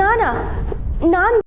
ನಾನು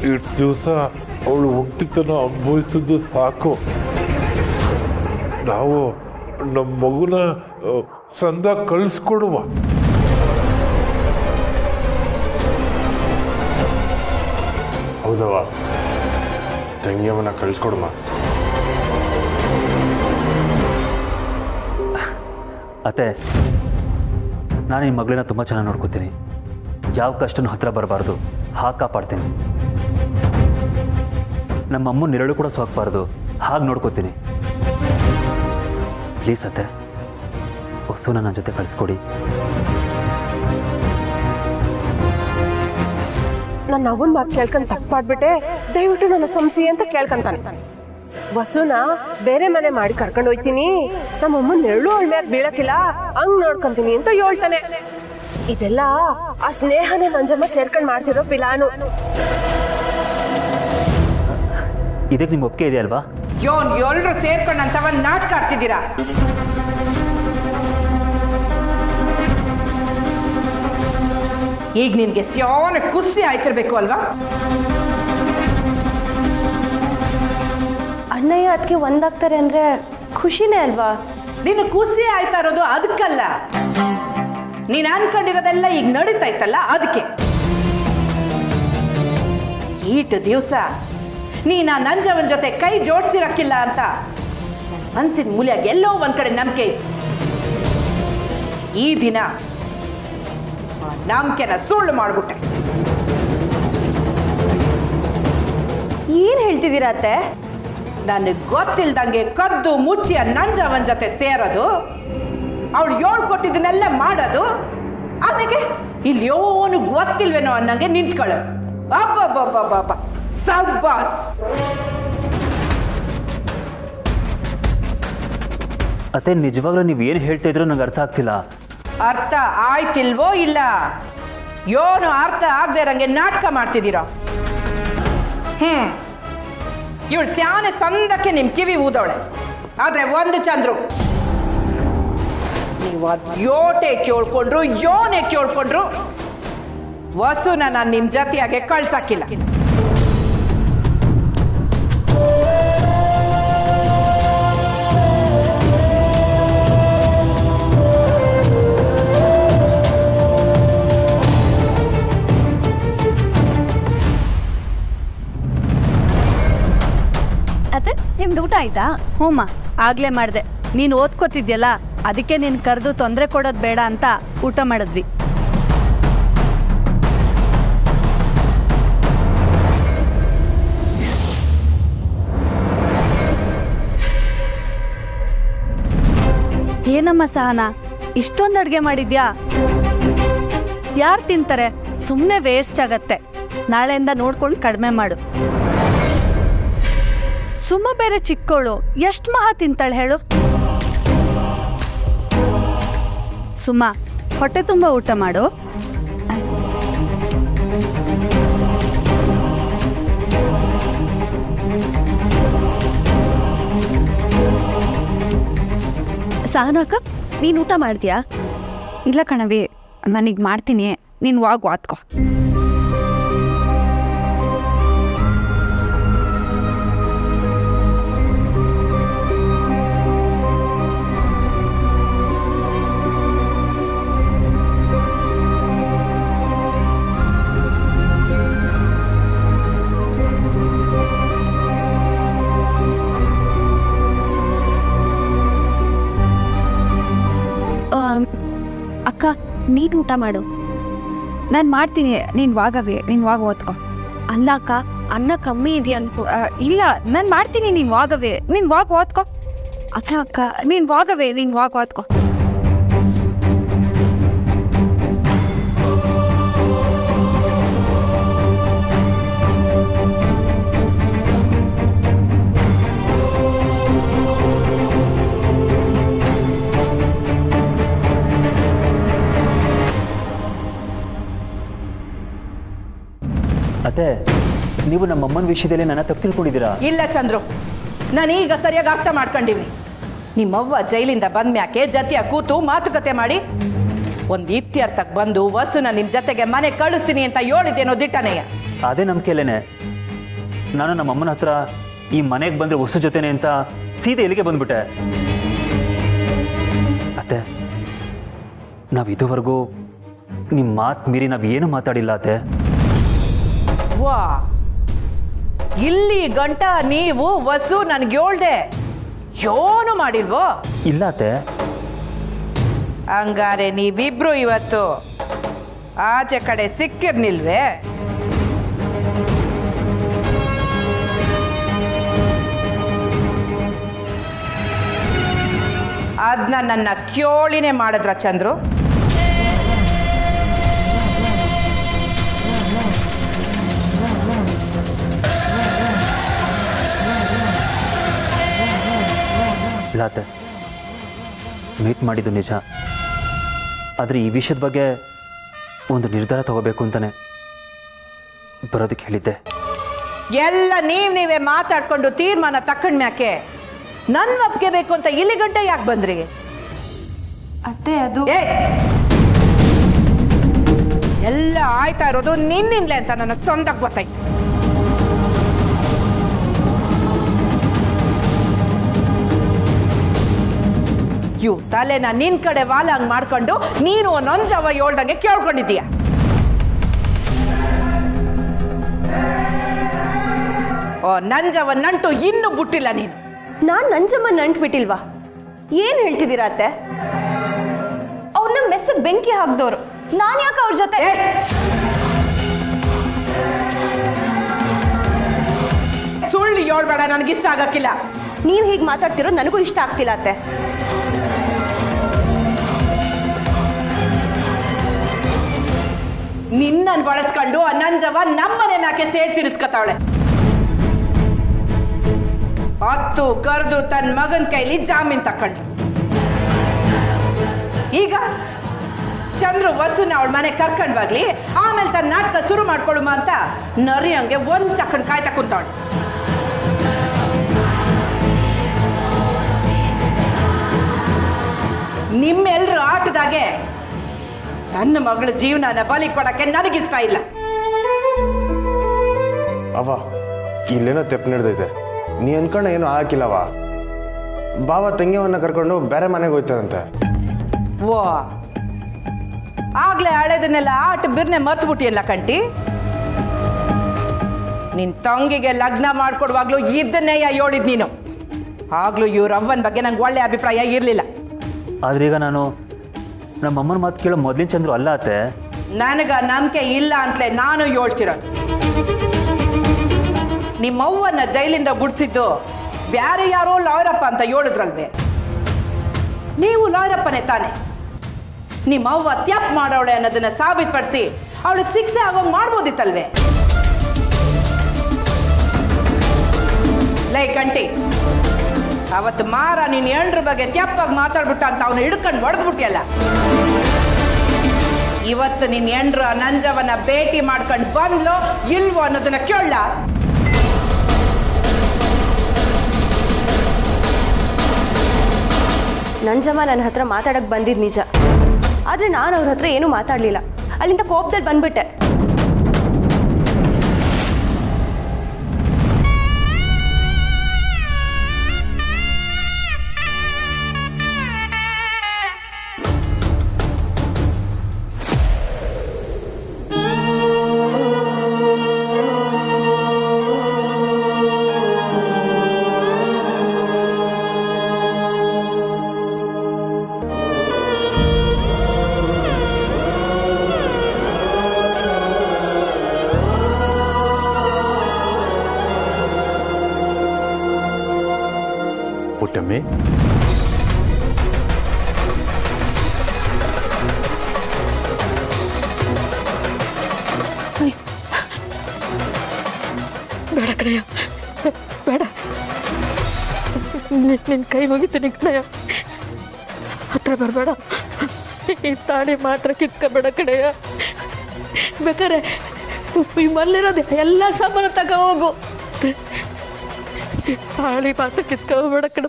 ಇಷ್ಟು ದಿವಸ ಅವಳು ಹುಟ್ಟಿತನ ಅನುಭವಿಸಿದ್ದು ಸಾಕು. ನಾವು ನಮ್ಮ ಮಗುನ ಸಂದ ಕಳಿಸ್ಕೊಡುವ. ಹೌದವ, ತಂಗಿಯವನ್ನ ಕಳಿಸ್ಕೊಡುವ. ಅತ್ತೆ, ನಾನು ಈ ಮಗಳನ್ನ ತುಂಬ ಚೆನ್ನಾಗಿ ನೋಡ್ಕೋತೀನಿ. ಯಾವ ಕಷ್ಟನೂ ಹತ್ತಿರ ಬರಬಾರ್ದು, ಹಾಗೆ ಕಾಪಾಡ್ತೀನಿ. ನಮ್ಮ ಅಮ್ಮನ ನೆರಳು ಕೂಡ ಸೋಕಬಾರ್ದು, ಹಾಗೆ ನೋಡ್ಕೋತೀನಿ. ಪ್ಲೀಸ್ ಅತ್ತೆ, ವಸುನ ನನ್ನ ಜೊತೆ ಕಳಿಸ್ಕೊಡಿ. ನನ್ನ ಅವನ ಮಾತು ಕೇಳ್ಕೊಂಡು ತಪ್ಪಾಡ್ಬಿಟ್ಟೆ, ದಯವಿಟ್ಟು ನನ್ನ ಸಂಸಿ ಅಂತ ಕೇಳ್ಕೊಂತಾನೆ. ವಸುನ ಬೇರೆ ಮನೆ ಮಾಡಿ ಕರ್ಕೊಂಡು ಹೋಯ್ತೀನಿ, ನಮ್ಮಮ್ಮ ನೆರಳು ಅವಳ ಮ್ಯಾಗ ಬೀಳಕ್ಕಿಲ್ಲ, ಹಂಗ್ ನೋಡ್ಕೊಂತೀನಿ ಅಂತ ಹೇಳ್ತಾನೆ. ಇದೆಲ್ಲ ಆ ಸ್ನೇಹನೇ ಮಂಜಮ್ಮ ಸೇರ್ಕೊಂಡು ಮಾಡ್ತಿರೋ ಪಿಲಾನು. ಇದಕ್ಕೆ ನಿಮ್ಮ ಒಪ್ಪಿಗೆ ಇದೆ ಅಲ್ವಾ? ಯೋನ್ ಎಲ್ಲರೂ ಸೇರ್ಕೊಂಡು ಅಂತವ ನಾಟಕ ಆಡ್ತಿದ್ದೀರಾ. ಈಗ ನಿನ್ಗೆ ಸ್ಯಾನೆ ಖುಷಿ ಆಯ್ತಿರ್ಬೇಕು ಅಲ್ವಾ? ಅಣ್ಣಯ್ಯ ಅದಕ್ಕೆ ಒಂದಾಗ್ತಾರೆ ಅಂದರೆ ಖುಷಿನೇ ಅಲ್ವಾ? ನಿನ್ನ ಖುಷಿ ಆಯ್ತಾ ಇರೋದು ಅದಕ್ಕಲ್ಲ, ನೀನು ಅನ್ಕೊಂಡಿರೋದೆಲ್ಲ ಈಗ ನಡೀತಾ ಇತ್ತಲ್ಲ ಅದಕ್ಕೆ. ಈಟ್ ದಿವಸ ನೀನು ಆ ನಂಜವನ ಜೊತೆ ಕೈ ಜೋಡಿಸಿರಕ್ಕಿಲ್ಲ ಅಂತ ಮನ್ಸಿನ ಮೂಲ್ಯಾಗ ಎಲ್ಲೋ ಒಂದ್ ಕಡೆ ನಂಬಿಕೆ ಇತ್ತು. ಈ ದಿನ ನಂಬಿಕೆನ ಸುಳ್ಳು ಮಾಡ್ಬಿಟ್ಟೆ. ಏನು ಹೇಳ್ತಿದ್ದೀರಾ ಅತ್ತೆ? ನನಗೆ ಗೊತ್ತಿಲ್ದಂಗೆ ಕದ್ದು ಮುಚ್ಚಿ ನಂಜವನ ಜೊತೆ ಸೇರೋದು, ಅವಳು ಹೇಳ್ಕೊಟ್ಟಿದ್ದನ್ನೆಲ್ಲ ಮಾಡೋದು, ಆಮೇಲೆ ಇಲ್ಲಿ ಯೋನು ಗೊತ್ತಿಲ್ವೇನೋ ಅನ್ನಂಗೆ ನಿಂತ್ಕೊಳ್ಳೋದು. ಅಬ್ಬಬ್ಬಬ್ಬಬ್ಬ, ಸಬ್ಬಾಸ್. ಅತ್ತೆ, ನಿಜವಾಗ್ಲೂ ನೀವು ಏನು ಹೇಳ್ತಾ ಇದ್ರು ನಂಗೆ ಅರ್ಥ ಆಗ್ತಿಲ್ಲ. ಅರ್ಥ ಆಯ್ತಿಲ್ವೋ ಇಲ್ಲ? ಯೋನು ಅರ್ಥ ಆಗದೆ ಇರಂಗೆ ನಾಟಕ ಮಾಡ್ತಿದ್ದೀರ. ಇವಳು ಸ್ಯಾನೆ ಸಂದಕ್ಕೆ ನಿಮ್ ಕಿವಿ ಊದವಳೆ. ಆದ್ರೆ ಒಂದು ಚಂದ್ರು, ನೀವು ಅದ್ ಯೋಟೆ ಕೇಳ್ಕೊಂಡ್ರು ಯೋನೆ ಕೇಳ್ಕೊಂಡ್ರು ವಸುನ ನಾನು ನಿಮ್ ಜೊತೆಯಾಗೆ ಕಳ್ಸಾಕಿಲ್ಲ. ಅತ್ತೆ, ನಿಮ್ದು ಊಟ ಆಯ್ತಾ? ಹ್ಞೂಮ್ಮ, ಆಗ್ಲೇ ಮಾಡಿದೆ. ನೀನು ಓದ್ಕೋತಿದ್ಯಲ್ಲ, ಅದಕ್ಕೆ ನೀನು ಕರೆದು ತೊಂದರೆ ಕೊಡೋದು ಬೇಡ ಅಂತ ಊಟ ಮಾಡಿದ್ವಿ. ಏನಮ್ಮ ಸಹನ, ಇಷ್ಟೊಂದು ಅಡುಗೆ ಮಾಡಿದ್ಯಾ? ಯಾರು ತಿಂತಾರೆ? ಸುಮ್ಮನೆ ವೇಸ್ಟ್ ಆಗತ್ತೆ. ನಾಳೆಯಿಂದ ನೋಡ್ಕೊಂಡು ಕಡಿಮೆ ಮಾಡು. ಸುಮ್ಮ ಬೇರೆ ಚಿಕ್ಕವಳು, ಎಷ್ಟು ಮಹಾ ತಿಂತಾಳೆ ಹೇಳು? ಸುಮ್ಮ, ಹೊಟ್ಟೆ ತುಂಬ ಊಟ ಮಾಡು. ಸಹನಾಕ, ನೀನು ಊಟ ಮಾಡ್ತೀಯಾ? ಇಲ್ಲ ಕಣವಿ, ನಾನೀಗ ಮಾಡ್ತೀನಿ, ನೀನು ವಾತ್ಕೋ. ಅಕ್ಕ, ನೀನು ಊಟ ಮಾಡು. ನಾನು ಮಾಡ್ತೀನಿ, ನೀನು ವಾಗ ಓದ್ಕೋ. ಅಲ್ಲ ಅಕ್ಕ, ಅನ್ನ ಕಮ್ಮಿ ಇದೆಯಾ ಅನ್ಕೋ. ಇಲ್ಲ, ನಾನು ಮಾಡ್ತೀನಿ, ನೀನು ವಾಗವೇ, ನೀನು ವಾಗ್ ಓದ್ಕೋ. ಅಕ್ಕ ಅಕ್ಕ, ನೀನು ವಾಗವೇ, ನೀನು ವಾಗ್ ಓದ್ಕೋ. ಅತ್ತೆ, ನೀವು ನಮ್ಮಮ್ಮನ ವಿಷಯದಲ್ಲಿ ನನ್ನ ತಪ್ಪು ತಿಳ್ಕೊಂಡಿದ್ದೀರಾ? ಇಲ್ಲ ಚಂದ್ರು, ನಾನು ಈಗ ಸರಿಯಾಗಿ ಅರ್ಥ ಮಾಡ್ಕೊಂಡಿವ್ನಿ. ನಿಮ್ಮವ್ವ ಜೈಲಿಂದ ಬಂದ್ಮ್ಯಾಕೆ ಜತೆಯ ಕೂತು ಮಾತುಕತೆ ಮಾಡಿ ಒಂದು ಇತ್ಯರ್ಥಕ್ಕೆ ಬಂದು ವಸುನ ನಿಮ್ಮ ಜೊತೆಗೆ ಮನೆ ಕಳಿಸ್ತೀನಿ ಅಂತ ಹೇಳಿದ್ದೇನೋ ದಿಟ್ಟನೆಯ. ಅದೇ ನಂಬಿಕೆಯಲ್ಲೇನೆ ನಾನು ನಮ್ಮಮ್ಮನ ಹತ್ರ ಈ ಮನೆಗೆ ಬಂದರೆ ವಸು ಜೊತೆನೆ ಅಂತ ಸೀದಾ ಇಲ್ಲಿಗೆ ಬಂದ್ಬಿಟ್ಟೆ. ಅತ್ತೆ, ನಾವು ಇದುವರೆಗೂ ನಿಮ್ಮ ಮಾತು ಮೀರಿ ನಾವು ಏನು ಮಾತಾಡಿಲ್ಲ ಅತ್ತೆ. ವಾ, ಇಲ್ಲಿ ಗಂಟ ನೀವು ವಸು ನನ್ಗೆ ಹೇಳ್ದೆ ಏನು ಮಾಡಿಲ್ವೋ? ಇಲ್ಲ ಅತ್ತೆ. ಹಂಗಾರೆ ನೀವಿಬ್ರು ಇವತ್ತು ಆಚೆ ಕಡೆ ಸಿಕ್ಕಿರ್ನಿಲ್ವೇ? ಅದನ್ನ ನನ್ನ ಕ್ಯೋಳಿನೇ ಮಾಡಿದ್ರ ಚಂದ್ರು? ಇಲ್ಲ ಅತ್ತೆ, ಮೀಟ್ ಮಾಡಿದ್ದು ನಿಜ, ಆದರೆ ಈ ವಿಷಯದ ಬಗ್ಗೆ ಒಂದು ನಿರ್ಧಾರ ತಗೋಬೇಕು ಅಂತಾನೆ ಬರೋದಕ್ಕೆ ಹೇಳಿದ್ದೆ. ಎಲ್ಲ ನೀವೇ ಮಾತಾಡ್ಕೊಂಡು ತೀರ್ಮಾನ ತಕೊಂಡ್ಮ್ಯಾಕೆ ನನ್ನ ಒಪ್ಪಿಗೆ ಬೇಕು ಅಂತ ಇಲ್ಲಿ ಗಂಟೆ ಯಾಕೆ ಬಂದ್ರಿ? ಅತ್ತೆ, ಅದು ಎಲ್ಲ ಆಯ್ತಾ ಇರೋದು ನಿನ್ನಿಂದಲೇ ಅಂತ ನನಗೆ ಸ್ವಂತಕ್ಕೆ ಗೊತ್ತಾಯ್ತು. ಇವು ತಲೆನ ನಿನ್ ಕಡೆ ವಾಲಂಗ್ ಮಾಡ್ಕೊಂಡು ನೀನು ನಂಜವ ಹೇಳ್ದಂಗೆ ಕೇಳ್ಕೊಂಡಿದ್ದೀಯ. ಓ, ನಂಜವ ನಂಟು ಇನ್ನೂ ಬಿಟ್ಟಿಲ್ಲ ನೀನು. ನಾನು ನಂಜಮ್ಮ ನಂಟು ಬಿಟ್ಟಿಲ್ವಾ? ಏನು ಹೇಳ್ತಿದ್ದೀರಾ ಅತ್ತೆ? ಅವ್ರನ್ನ ಮೆಸ್ಸಿಗೆ ಬೆಂಕಿ ಹಾಕ್ದವ್ರು, ನಾನು ಯಾಕೆ ಅವ್ರ ಜೊತೆ? ಸುಳ್ಳು ಹೇಳ್ಬೇಡ, ನನಗಿಷ್ಟ ಆಗಕ್ಕಿಲ್ಲ. ನೀವು ಹೀಗೆ ಮಾತಾಡ್ತಿರೋದು ನನಗೂ ಇಷ್ಟ ಆಗ್ತಿಲ್ಲ ಅತ್ತೆ. ನಿನ್ನನ್ನು ಬಳಸ್ಕೊಂಡು ನಂಜವ ನಮ್ಮನೆ ಮ್ಯಾಕೆ ಸೇಡ್ ತಿರ್ಸ್ಕತಾವಳೆ. ಹತ್ತು ಕರೆದು ತನ್ನ ಮಗನ ಕೈಲಿ ಜಾಮೀನ್ ತಕೊಂಡು ಈಗ ಚಂದ್ರು ವಸುನ ಅವಳ ಮನೆ ಕರ್ಕೊಂಡ್ ಬಾಗ್ಲಿ, ಆಮೇಲೆ ತನ್ನ ನಾಟಕ ಶುರು ಮಾಡ್ಕೊಳ್ಳುಮ ಅಂತ ನರಿ ಹಂಗೆ ಒಂದ್ ಚಕ್ಕಂಡ್ ಕಾಯ್ತಾ ಕುಂತಾವಳು. ನಿಮ್ಮೆಲ್ರ ಆಟದಾಗೆ ನನ್ನ ಮಗಳ ಜೀವನನ ಬಲಿ ಕೊಡಕ್ಕೆ ನನಗಿಷ್ಟ ಇಲ್ಲ. ಅವ ಇಲ್ಲೇನೋ ತೆಪ್ಪು ನಡೆದೈತೆ, ನೀ ಅನ್ಕೊಂಡ ಏನೋ ಹಾಕಿಲ್ಲವ. ಬಾವ ತಂಗಿಯವನ್ನ ಕರ್ಕೊಂಡು ಬೇರೆ ಮನೆಗೆ ಹೋಯ್ತಾರಂತೆ. ಓ, ಆಗ್ಲೇ ಹಳೆದನ್ನೆಲ್ಲ ಆಟ ಬಿರ್ನೆ ಮರ್ತ್ಬಿಟ್ಟಿಯಲ್ಲ ಕಂಟಿ. ನಿನ್ ತಂಗಿಗೆ ಲಗ್ನ ಮಾಡ್ಕೊಡುವಾಗ್ಲೂ ಇದನ್ನೇ ಹೇಳಿದ್ ನೀನು. ಆಗ್ಲೂ ಇವ್ರ ಅವ್ವನ ಬಗ್ಗೆ ನಂಗೆ ಒಳ್ಳೆ ಅಭಿಪ್ರಾಯ ಇರಲಿಲ್ಲ. ಆದ್ರೆ ಈಗ ನಾನು ನಮ್ಮಮ್ಮನ ಮಾತು ಕೇಳೋ ಮೊದಲಿನ ಚಂದ್ರು ಅಲ್ಲ ಅತ್ತೆ. ನನಗ ನಂಬಿಕೆ ಇಲ್ಲ ಅಂತಲೇ ನಾನು ಹೇಳ್ತಿರೋದು. ನಿಮ್ಮವ್ವನ್ನ ಜೈಲಿಂದ ಬಿಡಿಸಿದ್ದು ಬ್ಯಾರೆ ಯಾರೋ ಲಾಯರಪ್ಪ ಅಂತ ಹೇಳಿದ್ರಲ್ವೇ? ನೀವು ಲಾಯರಪ್ಪನೇ ತಾನೆ. ನಿಮ್ಮವ್ವ ತ್ಯಾಪ್ ಮಾಡೋಳೆ ಅನ್ನೋದನ್ನ ಸಾಬೀತುಪಡಿಸಿ ಅವಳಿಗೆ ಶಿಕ್ಷೆ ಆಗೋಂಗ್ ಮಾಡ್ಬೋದಿತ್ತಲ್ವೇ? ಲೈ ಕಂಟಿ, ಅವತ್ತು ಮಾರ ನೀನ್ ಹೆಂಡ್ರ ಬಗ್ಗೆ ತ್ಯಾಪಾಗಿ ಮಾತಾಡ್ಬಿಟ್ಟ ಅಂತ ಅವನು ಹಿಡ್ಕೊಂಡು ಹೊಡೆದ್ಬಿಟ್ಟಿಯಲ್ಲ. ಇವತ್ತು ನಿನ್ ಹೆಂಡ್ರ ನಂಜವನ್ನ ಭೇಟಿ ಮಾಡ್ಕೊಂಡು ಬಂದ್ಲೋ ಇಲ್ವೋ ಅನ್ನೋದನ್ನ ಕೇಳ. ನಂಜಮ್ಮ ನನ್ನ ಹತ್ರ ಮಾತಾಡಕ್ಕೆ ಬಂದಿದ್ದು ನಿಜ, ಆದರೆ ನಾನು ಅವ್ರ ಹತ್ರ ಏನೂ ಮಾತಾಡಲಿಲ್ಲ. ಅಲ್ಲಿಂದ ಕೋಪದಲ್ಲಿ ಬಂದ್ಬಿಟ್ಟೆ. ಪುಟ್ಟಮ್ಮಿ. ಬೇಡ ಕಣಯ್ಯ, ಬೇಡ. ನಿನ್ನ ಕೈ ಮುಗಿತೀನಿ ಕಣಯ್ಯ, ಹತ್ರ ಬರಬೇಡ. ಈ ತಾಳಿ ಮಾತ್ರ ಕಿತ್ಕೋಬೇಡ ಕಣಯ್ಯ. ಬೇಕಾರೆ ಈ ಮಲ್ಲಿರೋದು ಎಲ್ಲ ಸಾಮಾನು ತಗೋ ಹೋಗು. ತಾಳಿ ಮಾತ್ರ ಕಿತ್ಕೋಬೇಡ ಕಣ,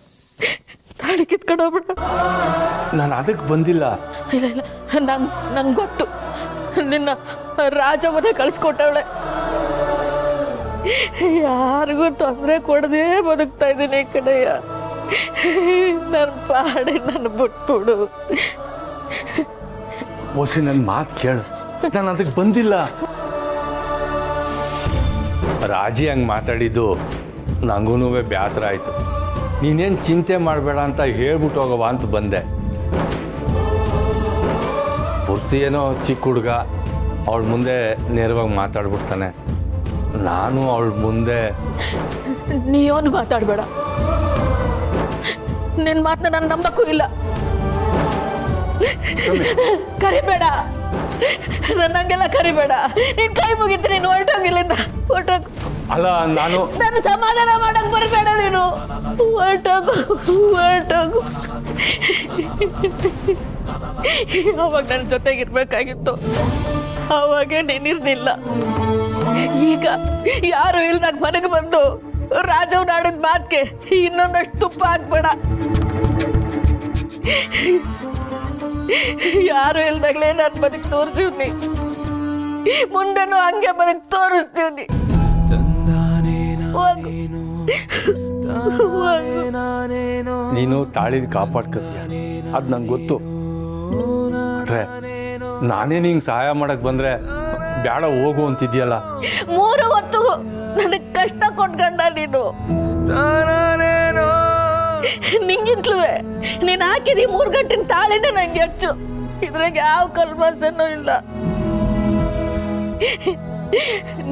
ತಾಳಿ ಕಿತ್ಕೊಂಡು ಹೋಗ್ಬೇಡ. ನಾನು ಅದಕ್ಕೆ ಬಂದಿಲ್ಲ. ಇಲ್ಲ ಇಲ್ಲ, ನಂಗೆ ಗೊತ್ತು. ನಿನ್ನ ರಾಜವನ್ನೇ ಕಳಿಸ್ಕೊಟ್ಟವಳೆ. ಯಾರಿಗೂ ತೊಂದರೆ ಕೊಡದೆ ಬದುಕ್ತಾ ಇದ್ದೀನಿ ಕಣಯ್ಯ. ನನ್ನ ಪಾಡಿ ನನ್ನ ಬಿಟ್ಬಿಡು. ಹೊಸಿ ನನ್ನ ಮಾತು ಕೇಳು, ನಾನು ಅದಕ್ಕೆ ಬಂದಿಲ್ಲ. ರಾಜಿ ಹಂಗೆ ಮಾತಾಡಿದ್ದು ನನಗೂ ಬೇಸರ ಆಯಿತು. ನೀನೇನು ಚಿಂತೆ ಮಾಡಬೇಡ ಅಂತ ಹೇಳ್ಬಿಟ್ಟು ಹೋಗವ ಅಂತ ಬಂದೆ. ಪುರ್ಸಿ ಏನೋ ಚಿಕ್ಕ ಹುಡುಗ, ಅವಳ ಮುಂದೆ ನೇರವಾಗಿ ಮಾತಾಡ್ಬಿಡ್ತಾನೆ. ನಾನು ಅವಳ ಮುಂದೆ ನೀವನು ಮಾತಾಡಬೇಡ. ನಿನ್ನ ಮಾತನ್ನ ನಾನು ನಂಬಕ್ಕೂ ಇಲ್ಲ. ಕರಿಬೇಡ, ನನ್ನಂಗೆಲ್ಲ ಕರಿಬೇಡ. ನೀನ್ ಕೈ ಮುಗಿತು, ನೀನು ಹೊರಟೋಗಿಲ್ಲಿಂದ ಹೊರಟೋಗು. ಅಲ್ಲ, ನಾನು ಸಮಾಧಾನ ಮಾಡಕ್ ಬರಬೇಡ. ನೀನು ಹೊರಟೋಗು, ಹೊರಟೋಗು. ಅವಾಗ ನನ್ನ ಜೊತೆಗಿರ್ಬೇಕಾಗಿತ್ತು, ಅವಾಗೇ ನೀನಿರ್ಲಿಲ್ಲ. ಈಗ ಯಾರು ಇಲ್ದಾಗ ಮನೆಗೆ ಬಂದು ರಾಜವ್ನ ಆಡಿದ ಮಾತ್ಗೆ ಇನ್ನೊಂದಷ್ಟು ತುಪ್ಪ ಹಾಕ್ಬೇಡ. ಯಾರು ಇಲ್ದಾಗ್ಲೇ ನಾನು ಬದುಕಿ ತೋರಿಸ್ತೀವ್ನಿ, ಮುಂದೆನೂ ಹಂಗೆ ಬದುಕಿ ತೋರಿಸ್ತೀವ್ನಿ. ನೀನು ತಾಳಿದ ಕಾಪಾಡ್ಕತ್ತೀಯ, ಅದು ನಂಗೆ ಗೊತ್ತು. ನಾನೇ ನಿಂಗೆ ಸಹಾಯ ಮಾಡಕ್ ಬಂದ್ರೆ ಬೇಡ ಹೋಗು ಅಂತಿದ್ಯಲ್ಲ. 3 ಹೊತ್ತಿಗೂ ನನಗೆ ಕಷ್ಟ ಕೊಟ್ಕೊಂಡ ನೀನು. ನಿಂಗಿಂತಲೂ ನೀನು ಹಾಕಿದಿ 3 ಗಂಟೆ ತಾಳಿನೇ ನಂಗೆ ಹೆಚ್ಚು. ಇದ್ರಾಗ ಯಾವ ಕಲ್ಮಸನೂ ಇಲ್ಲ.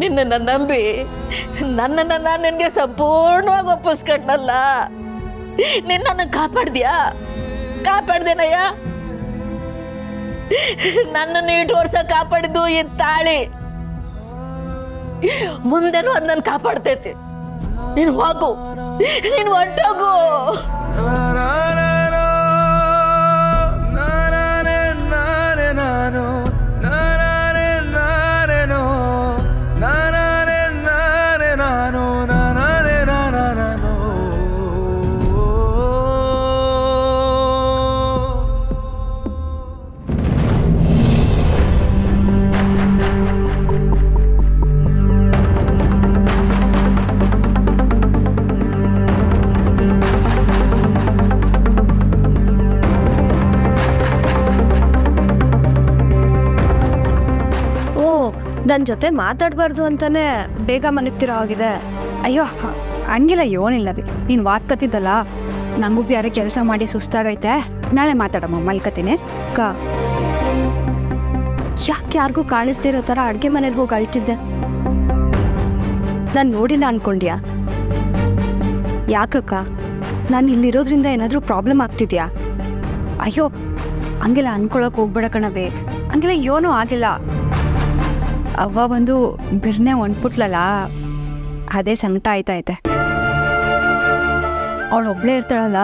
ನಿನ್ನನ್ನು ನಂಬಿ ನನ್ನನ್ನು ನಾನು ನಿನಗೆ ಸಂಪೂರ್ಣವಾಗಿ ಒಪ್ಪಿಸ್ಕೊಂಡಲ್ಲ. ನಿನ್ನನ್ನು ಕಾಪಾಡ್ದೇನಯ್ಯ. ನನ್ನನ್ನು 8 ವರ್ಷ ಕಾಪಾಡಿದ್ದು ಈ ತಾಳಿ. ಮುಂದೆನೂ ಅದು ನನ್ನ ಕಾಪಾಡ್ತೈತಿ. ನೀನು ಹೋಗು, ನೀನು ಹೊಂಟೋಗು. ನನ್ನ ಜೊತೆ ಮಾತಾಡಬಾರ್ದು ಅಂತಾನೆ ಬೇಗ ಮಲಗ್ತಿರೋ ಆಗಿದೆ. ಅಯ್ಯೋ ಹಂಗಿಲ್ಲ, ಏನಿಲ್ಲ ಬಿ. ನೀನು ವಾತ್ಕತ್ತಿದ್ದಲ್ಲ, ನಂಗೂ ಯಾರೋ ಕೆಲಸ ಮಾಡಿ ಸುಸ್ತಾಗೈತೆ, ನಾಳೆ ಮಾತಾಡಮ್ಮ, ಮಲ್ಕತೀನಿ. ಯಾಕೆ ಯಾರಿಗೂ ಕಾಣಿಸ್ತಿರೋ ಥರ ಅಡುಗೆ ಮನೆಗೆ ಹೋಗಿ ಅಳ್ತಿದ್ದೆ? ನಾನು ನೋಡಿಲ್ಲ ಅನ್ಕೊಂಡ್ಯಾ? ಯಾಕಕ್ಕ, ನಾನು ಇಲ್ಲಿರೋದ್ರಿಂದ ಏನಾದರೂ ಪ್ರಾಬ್ಲಮ್ ಆಗ್ತಿದ್ಯಾ? ಅಯ್ಯೋ ಹಂಗೆಲ್ಲ ಅನ್ಕೊಳಕ್ಕೆ ಹೋಗ್ಬೇಡ ಕಣಬೇ, ಹಂಗೆಲ್ಲ ಏನೂ ಆಗಿಲ್ಲ. ಅವ್ವ ಒಂದು ಬಿರ್ನೆ ಹೊಂಟ್ಬಿಟ್ಲಲ್ಲ, ಅದೇ ಸಂಕಟ ಆಯ್ತೈತೆ. ಅವಳೊಬ್ಳೇ ಇರ್ತಾಳಲ್ಲ,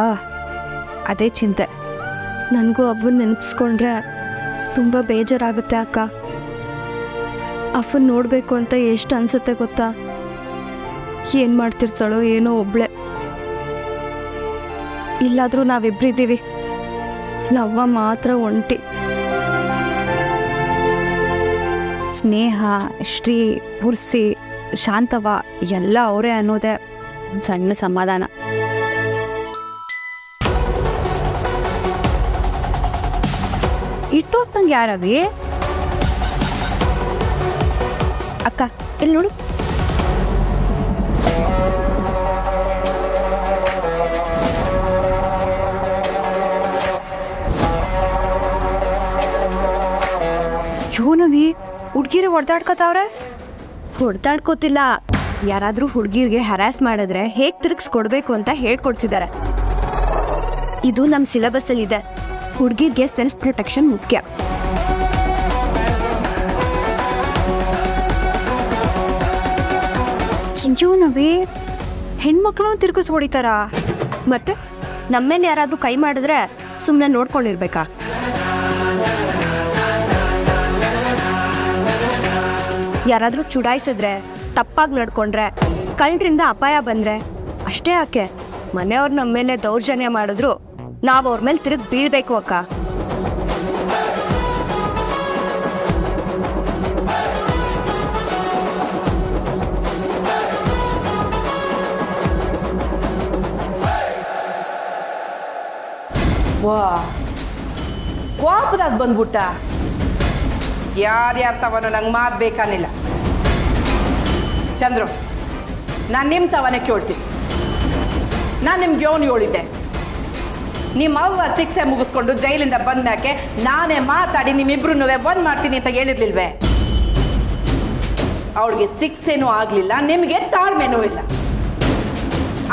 ಅದೇ ಚಿಂತೆ. ನನಗೂ ಅವ್ವನ್ನ ನೆನಪಿಸ್ಕೊಂಡ್ರೆ ತುಂಬ ಬೇಜಾರಾಗುತ್ತೆ ಅಕ್ಕ. ಅಪ್ಪನ ನೋಡಬೇಕು ಅಂತ ಎಷ್ಟು ಅನ್ಸುತ್ತೆ ಗೊತ್ತಾ? ಏನು ಮಾಡ್ತಿರ್ತಾಳೋ ಏನೋ ಒಬ್ಳೆ. ಇಲ್ಲಾದರೂ ನಾವಿಬ್ಬರಿದ್ದೀವಿ, ನವ್ವ ಮಾತ್ರ ಒಂಟಿ. ಸ್ನೇಹ, ಶ್ರೀ, ಪುರ್ಸಿ, ಶಾಂತವ ಎಲ್ಲ ಅವರೇ ಅನ್ನೋದೇ ಒಂದು ಸಣ್ಣ ಸಮಾಧಾನ. ಇಟ್ಟೋತ್ತಂಗೆ ಯಾರವಿ? ಅಕ್ಕ ಇಲ್ಲಿ ನೋಡು. ಯೋನವಿ ಹುಡ್ಗಿರು ಹೊಡೆದಾಡ್ಕೋತಾವ್ರೆ. ಹೊಡೆದಾಡ್ಕೋತಿಲ್ಲ, ಯಾರಾದರೂ ಹುಡುಗಿರಿಗೆ ಹ್ಯಾರಾಸ್ ಮಾಡಿದ್ರೆ ಹೇಗೆ ತಿರುಗಿಸ್ಕೊಡ್ಬೇಕು ಅಂತ ಹೇಳ್ಕೊಡ್ತಿದ್ದಾರೆ. ಇದು ನಮ್ಮ ಸಿಲೆಬಸ್ಸಲ್ಲಿ ಇದೆ. ಹುಡುಗಿಗೆ ಸೆಲ್ಫ್ ಪ್ರೊಟೆಕ್ಷನ್ ಮುಖ್ಯ. ಕಿಂಚೂನವೇ ಹೆಣ್ಮಕ್ಳು ತಿರ್ಗಿಸ್ ಹೊಡಿತಾರ. ಮತ್ತೆ ನಮ್ಮೇಲೆ ಯಾರಾದ್ರೂ ಕೈ ಮಾಡಿದ್ರೆ ಸುಮ್ಮನೆ ನೋಡ್ಕೊಂಡಿರ್ಬೇಕಾ? ಯಾರಾದ್ರೂ ಚುಡಾಯಿಸಿದ್ರೆ, ತಪ್ಪಾಗಿ ನಡ್ಕೊಂಡ್ರೆ, ಕಳ್ಳರಿಂದ ಅಪಾಯ ಬಂದ್ರೆ ಅಷ್ಟೇ ಯಾಕೆ ಮನೆಯವ್ರು ನಮ್ಮ ಮೇಲೆ ದೌರ್ಜನ್ಯ ಮಾಡಿದ್ರು ನಾವು ಅವ್ರ ಮೇಲೆ ತಿರುಗಿ ಬೀಳ್ಬೇಕು ಅಕ್ಕ. ವಾ ಕೋಪದಾಗ ಬಂದ್ಬಿಟ್ಟ. ಯಾರ್ಯಾರ ತವನು ನಂಗೆ ಮಾತು ಬೇಕಾನಿಲ್ಲ. ಚಂದ್ರು, ನಾನು ನಿಮ್ಮ ತವನೇ ಕೇಳ್ತೀನಿ. ನಾನು ನಿಮ್ಗೆ ಅವನು ಹೇಳಿದ್ದೆ, ನಿಮ್ಮ ಅವ್ವ ಶಿಕ್ಷೆ ಮುಗಿಸ್ಕೊಂಡು ಜೈಲಿಂದ ಬಂದ ಮ್ಯಾಕೆ ನಾನೇ ಮಾತಾಡಿ ನಿಮ್ಮಿಬ್ರು ಬಂದ್ ಮಾಡ್ತೀನಿ ಅಂತ ಹೇಳಿರ್ಲಿಲ್ವೇ? ಅವಳಿಗೆ ಶಿಕ್ಷೆನೂ ಆಗಲಿಲ್ಲ, ನಿಮಗೆ ತಾಳ್ಮೆನೂ ಇಲ್ಲ.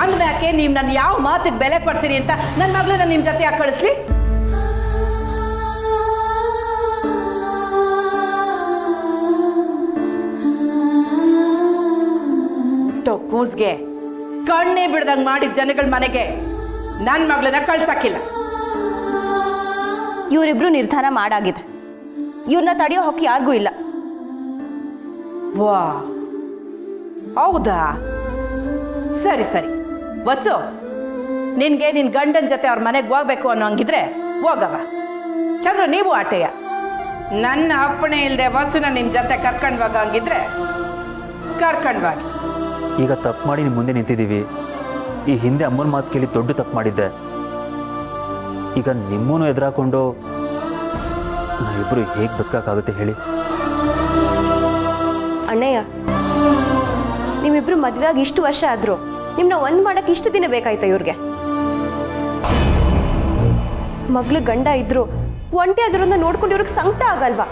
ಅಂದ್ಮ್ಯಾಕೆ ನೀವು ನನ್ನ ಯಾವ ಮಾತಿಗೆ ಬೆಲೆ ಕೊಡ್ತೀರಿ ಅಂತ ನನ್ನ ಮಗಳನ್ನ ನಿಮ್ಮ ಜೊತೆ ಯಾಕೆ ಕಳಿಸ್ಲಿ? ಕೂಸ್ಗೆ ಕಣ್ಣೇ ಬಿಡ್ದಂಗ್ ಮಾಡಿದ ಜನಗಳ ಮನೆಗೆ ನನ್ನ ಮಗಳನ್ನ ಕಳ್ಸಕ್ಕಿಲ್ಲ. ಇವರಿಬ್ರು ನಿರ್ಧಾರ ಮಾಡಾಗಿದೆ. ಇವ್ರನ್ನ ತಡೆಯೋ ಹಕ್ಕು ಯಾರಿಗೂ ಇಲ್ಲ. ವಾ ಹೌದಾ? ಸರಿ ಸರಿ ವಸು, ನಿನ್ಗೆ ನಿನ್ ಗಂಡನ ಜೊತೆ ಅವ್ರ ಮನೆಗೆ ಹೋಗ್ಬೇಕು ಅನ್ನೋ ಹಂಗಿದ್ರೆ ಹೋಗವ. ಚಂದ್ರ, ನೀವು ಆಟೆಯ. ನನ್ನ ಅಪ್ಪಣೆ ಇಲ್ಲದೆ ವಸುನ ನಿಮ್ ಜೊತೆ ಕರ್ಕೊಂಡ್ ಹೋಗ ಹಂಗಿದ್ರೆ ಕರ್ಕೊಂಡ್ವಾಗಿ. ಈಗ ತಪ್ಪು ಮಾಡಿ ನಿಮ್ಮ ಮುಂದೆ ನಿಂತಿದ್ದೀವಿ. ಈ ಹಿಂದೆ ಅಮ್ಮನ ಮಾತು ಕೇಳಿ ದೊಡ್ಡ ತಪ್ಪು ಮಾಡಿದ್ದೆ. ಈಗ ನಿಮ್ಮನ್ನು ಎದುರಾಕೊಂಡು ನಾವಿಬ್ಬರು ಹೇಗೆ ಬದುಕಾಗುತ್ತೆ ಹೇಳಿ? ಅಣ್ಣಯ್ಯ, ನಿಮ್ಮಿಬ್ರು ಮದುವೆ ಆಗಿ ಇಷ್ಟು ವರ್ಷ ಆದ್ರು ನಿಮ್ನ ಒಂದ್ ಮಾಡಕ್ ಇಷ್ಟು ದಿನ ಬೇಕಾಯ್ತಾ ಇವ್ರಿಗೆ? ಮಗ್ಳು ಗಂಡ ಇದ್ರು ಒಂಟಿ ಆಗಿರೋದನ್ನ ನೋಡ್ಕೊಂಡು ಇವ್ರಿಗೆ ಸಂಕಟ ಆಗಲ್ವಾ?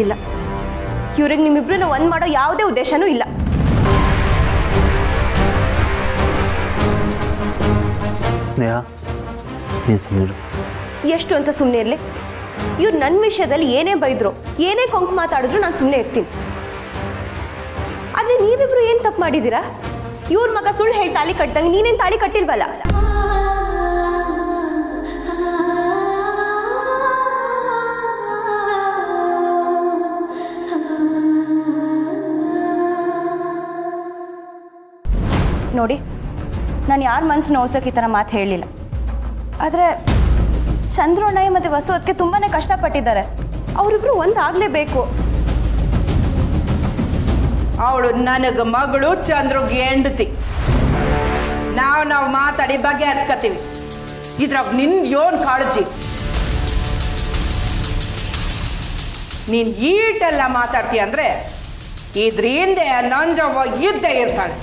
ಇಲ್ಲ, ಇವ್ರಿಗೆ ನಿಮ್ಮಿಬ್ರನ್ನ ಒಂದ್ ಮಾಡೋ ಯಾವುದೇ ಉದ್ದೇಶನೂ ಇಲ್ಲ. ಸ್ನೇಹ, ನೀನು ಸುಮ್ಮನೆ ಎಷ್ಟು ಅಂತ ಸುಮ್ಮನೆ ಇರಲಿ? ಇವ್ರು ನನ್ನ ವಿಷಯದಲ್ಲಿ ಏನೇ ಬೈದ್ರು, ಏನೇ ಕೊಂಕು ಮಾತಾಡಿದ್ರು ನಾನು ಸುಮ್ಮನೆ ಇರ್ತೀನಿ. ಆದ್ರೆ ನೀವಿಬ್ರು ಏನ್ ತಪ್ಪು ಮಾಡಿದ್ದೀರಾ? ಇವ್ರ ಮಗ ಸುಳ್ಳು ಹೇಳಿ ತಾಳಿ ಕಟ್ಟಂಗೆ ನೀನೇನ್ ತಾಳಿ ಕಟ್ಟಿಲ್ವಲ್ಲ? ನೋಡಿ, ನಾನು ಯಾರ ಮನಸ್ಸು ನೋವ್ಸೋಕೆ ಈ ಥರ ಮಾತು ಹೇಳಲಿಲ್ಲ. ಆದರೆ ಚಂದ್ರಣ್ಣಯ್ಯ ಮತ್ತು ವಸು ಅದಕ್ಕೆ ತುಂಬಾ ಕಷ್ಟಪಟ್ಟಿದ್ದಾರೆ. ಅವರಿಬ್ರು ಒಂದಾಗಲೇಬೇಕು. ಅವಳು ನನಗೆ ಮಗಳು, ಚಂದ್ರಗೆ ಹೆಂಡತಿ. ನಾವು ಮಾತಾಡಿ ಬಗೆಹರಿಸ್ಕೊತೀವಿ. ಇದ್ರಾಗ ನಿನ್ ಯೋನ್ ಕಾಳಜಿ? ನೀನ್ ಈಟೆಲ್ಲ ಮಾತಾಡ್ತೀಯ ಅಂದ್ರೆ ಇದ್ರ ಹಿಂದೆ ನಂಜವ್ವ ಇದ್ದೇ ಇರ್ತಾಳೆ.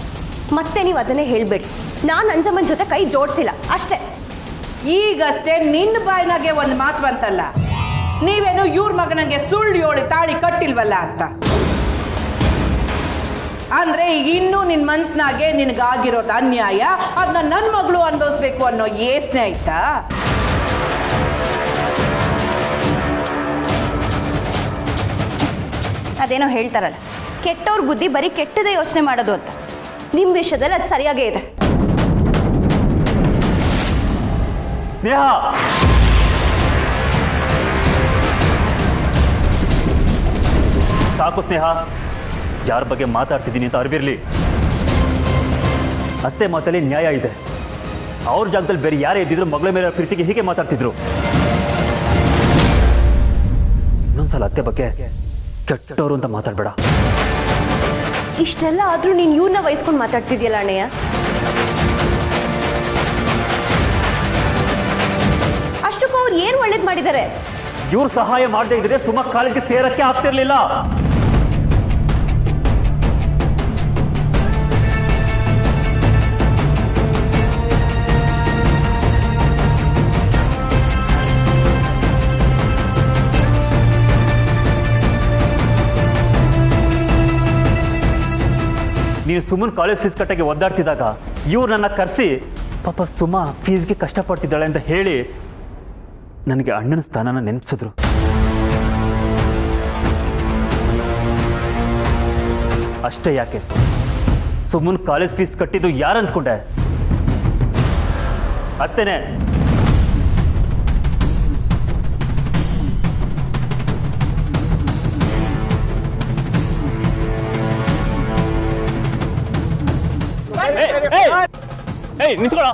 ಮತ್ತೆ ನೀವು ಅದನ್ನೇ ಹೇಳಬೇಡಿ. ನಾನು ನಂಜಮ್ಮನ ಜೊತೆ ಕೈ ಜೋಡಿಸಿಲ್ಲ ಅಷ್ಟೇ. ಈಗಷ್ಟೇ ನಿನ್ನ ಬಾಯಿನಾಗೆ ಒಂದು ಮಾತು ಬಂತಲ್ಲ, ನೀವೇನು ಇವ್ರ ಮಗನಿಗೆ ಸುಳ್ಳು ಹೇಳಿ ತಾಳಿ ಕಟ್ಟಿಲ್ವಲ್ಲ ಅಂತ. ಅಂದ್ರೆ ಇನ್ನೂ ನಿನ್ ಮನ್ಸ್ನಾಗೆ ನಿನಗಾಗಿರೋದು ಅನ್ಯಾಯ, ಅದನ್ನ ನನ್ನ ಮಗಳು ಅನುಭವಿಸ್ಬೇಕು ಅನ್ನೋ ಯೋಚನೆ ಆಯ್ತಾ? ಅದೇನೋ ಹೇಳ್ತಾರಲ್ಲ, ಕೆಟ್ಟವ್ರ ಬುದ್ಧಿ ಬರೀ ಕೆಟ್ಟದೇ ಯೋಚನೆ ಮಾಡೋದು ಅಂತ. ನಿಮ್ಮ ವಿಷಯದಲ್ಲಿ ಅದು ಸರಿಯಾಗೇ ಇದೆ. ಸ್ನೇಹ, ಸಾಕು ಸ್ನೇಹ. ಯಾರ ಬಗ್ಗೆ ಮಾತಾಡ್ತಿದ್ದೀನಿ ಅಂತ ಅರಿವಿರಲಿ. ಅತ್ತೆ ಮಾತಲ್ಲಿ ನ್ಯಾಯ ಇದೆ. ಅವ್ರ ಜಾಗದಲ್ಲಿ ಬೇರೆ ಯಾರೇ ಇದ್ದಿದ್ರು ಮಗಳ ಮೇಲೆ ಪ್ರೀತಿಗೆ ಹೀಗೆ ಮಾತಾಡ್ತಿದ್ರು. ಇನ್ನೊಂದ್ಸಲ ಅತ್ತೆ ಬಗ್ಗೆ ಕೆಟ್ಟವರು ಅಂತ ಮಾತಾಡ್ಬೇಡ. ಇಷ್ಟೆಲ್ಲ ಆದ್ರೂ ನೀನು ಇವ್ರನ್ನ ವಹಿಸ್ಕೊಂಡು ಮಾತಾಡ್ತಿದ್ಯಲ್ಲ ಅಣ್ಣಯ್ಯ. ಅಷ್ಟಕ್ಕೂ ಅವ್ರು ಏನು ಒಳ್ಳೇದು ಮಾಡಿದ್ದಾರೆ? ಇವ್ರು ಸಹಾಯ ಮಾಡದೇ ಇದ್ರೆ ಸುಮ್ಮ ಕಾಲೇಜ್ಗೆ ಸೇರಕ್ಕೆ ಆಗ್ತಿರ್ಲಿಲ್ಲ. ನೀವು ಸುಮ್ಮನೆ ಕಾಲೇಜ್ ಫೀಸ್ ಕಟ್ಟಕ್ಕೆ ಒದ್ದಾಡ್ತಿದ್ದಾಗ ಇವ್ರು ನನ್ನ ಕರೆಸಿ ಪಾಪ ಸುಮಾ ಫೀಸ್ಗೆ ಕಷ್ಟಪಡ್ತಿದ್ದಾಳೆ ಅಂತ ಹೇಳಿ ನನಗೆ ಅಣ್ಣನ ಸ್ಥಾನನ ನೆನಪಿಸಿದ್ರು. ಅಷ್ಟೇ ಯಾಕೆ, ಸುಮ್ಮನೆ ಕಾಲೇಜ್ ಫೀಸ್ ಕಟ್ಟಿದ್ದು ಯಾರು ಅಂದ್ಕೊಂಡೆ? ಅತ್ತೇನೆ. ನಿಂತ್ಕೊಳ್ಳ.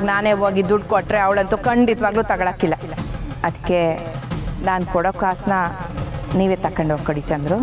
ನಾನೇ ಹೋಗಿ ದುಡ್ಡು ಕೊಟ್ಟರೆ ಅವಳಂತೂ ಖಂಡಿತವಾಗ್ಲೂ ತಗೊಳಕ್ಕಿಲ್ಲ. ಅದಕ್ಕೆ ನಾನು ಕೊಡೋ ಕಾಸನ್ನ ನೀವೇ ತಗೊಂಡು ಹೋಗ್ಕೊಡಿ ಚಂದ್ರು.